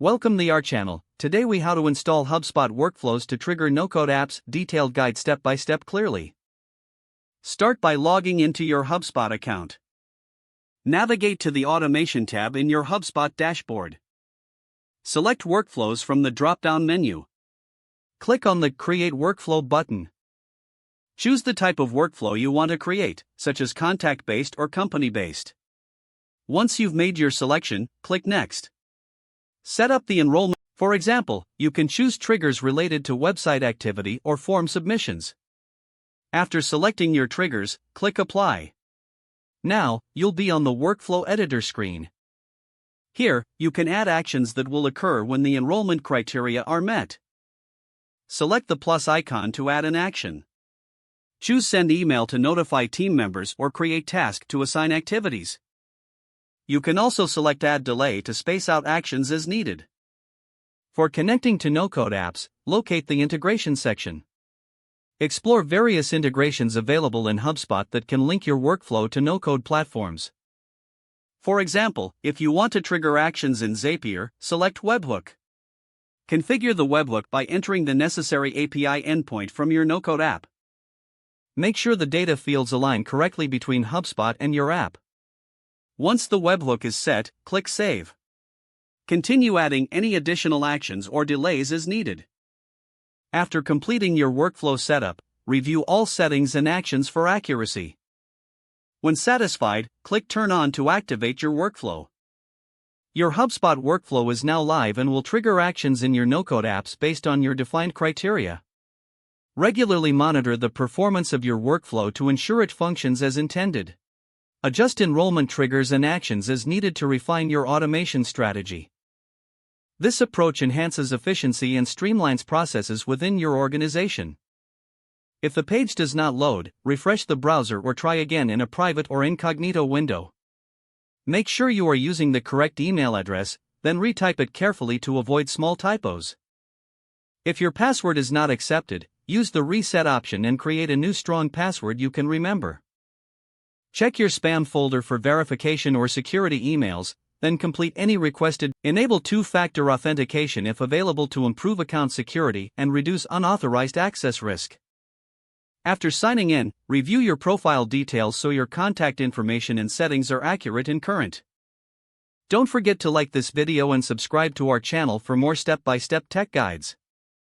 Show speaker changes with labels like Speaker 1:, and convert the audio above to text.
Speaker 1: Welcome to our channel. Today we how to install HubSpot workflows to trigger no-code apps, detailed guide step by step clearly. Start by logging into your HubSpot account. Navigate to the Automation tab in your HubSpot dashboard. Select Workflows from the drop-down menu. Click on the Create Workflow button. Choose the type of workflow you want to create, such as contact-based or company-based. Once you've made your selection, click Next. Set up the enrollment. For example, you can choose triggers related to website activity or form submissions. After selecting your triggers, click Apply. Now, you'll be on the Workflow Editor screen. Here, you can add actions that will occur when the enrollment criteria are met. Select the plus icon to add an action. Choose Send Email to notify team members or Create Task to assign activities. You can also select Add Delay to space out actions as needed. For connecting to no-code apps, locate the Integration section. Explore various integrations available in HubSpot that can link your workflow to no-code platforms. For example, if you want to trigger actions in Zapier, select Webhook. Configure the webhook by entering the necessary API endpoint from your no-code app. Make sure the data fields align correctly between HubSpot and your app. Once the webhook is set, click Save. Continue adding any additional actions or delays as needed. After completing your workflow setup, review all settings and actions for accuracy. When satisfied, click Turn On to activate your workflow. Your HubSpot workflow is now live and will trigger actions in your no-code apps based on your defined criteria. Regularly monitor the performance of your workflow to ensure it functions as intended. Adjust enrollment triggers and actions as needed to refine your automation strategy. This approach enhances efficiency and streamlines processes within your organization. If the page does not load, refresh the browser or try again in a private or incognito window. Make sure you are using the correct email address, then retype it carefully to avoid small typos. If your password is not accepted, use the reset option and create a new strong password you can remember. Check your spam folder for verification or security emails, then complete any requested. Enable two-factor authentication if available to improve account security and reduce unauthorized access risk. After signing in, review your profile details so your contact information and settings are accurate and current. Don't forget to like this video and subscribe to our channel for more step-by-step tech guides.